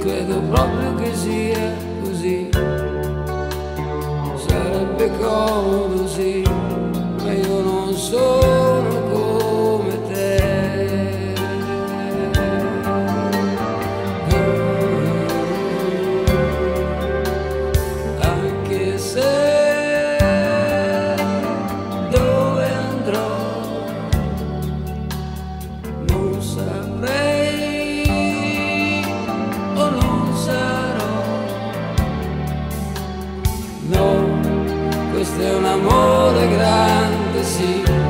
credo proprio che sia così. Sarebbe comodo sì, ma io non sono come te. Anche se dove andrò non saprei o non sarò. No, questo è un amore grande, sì.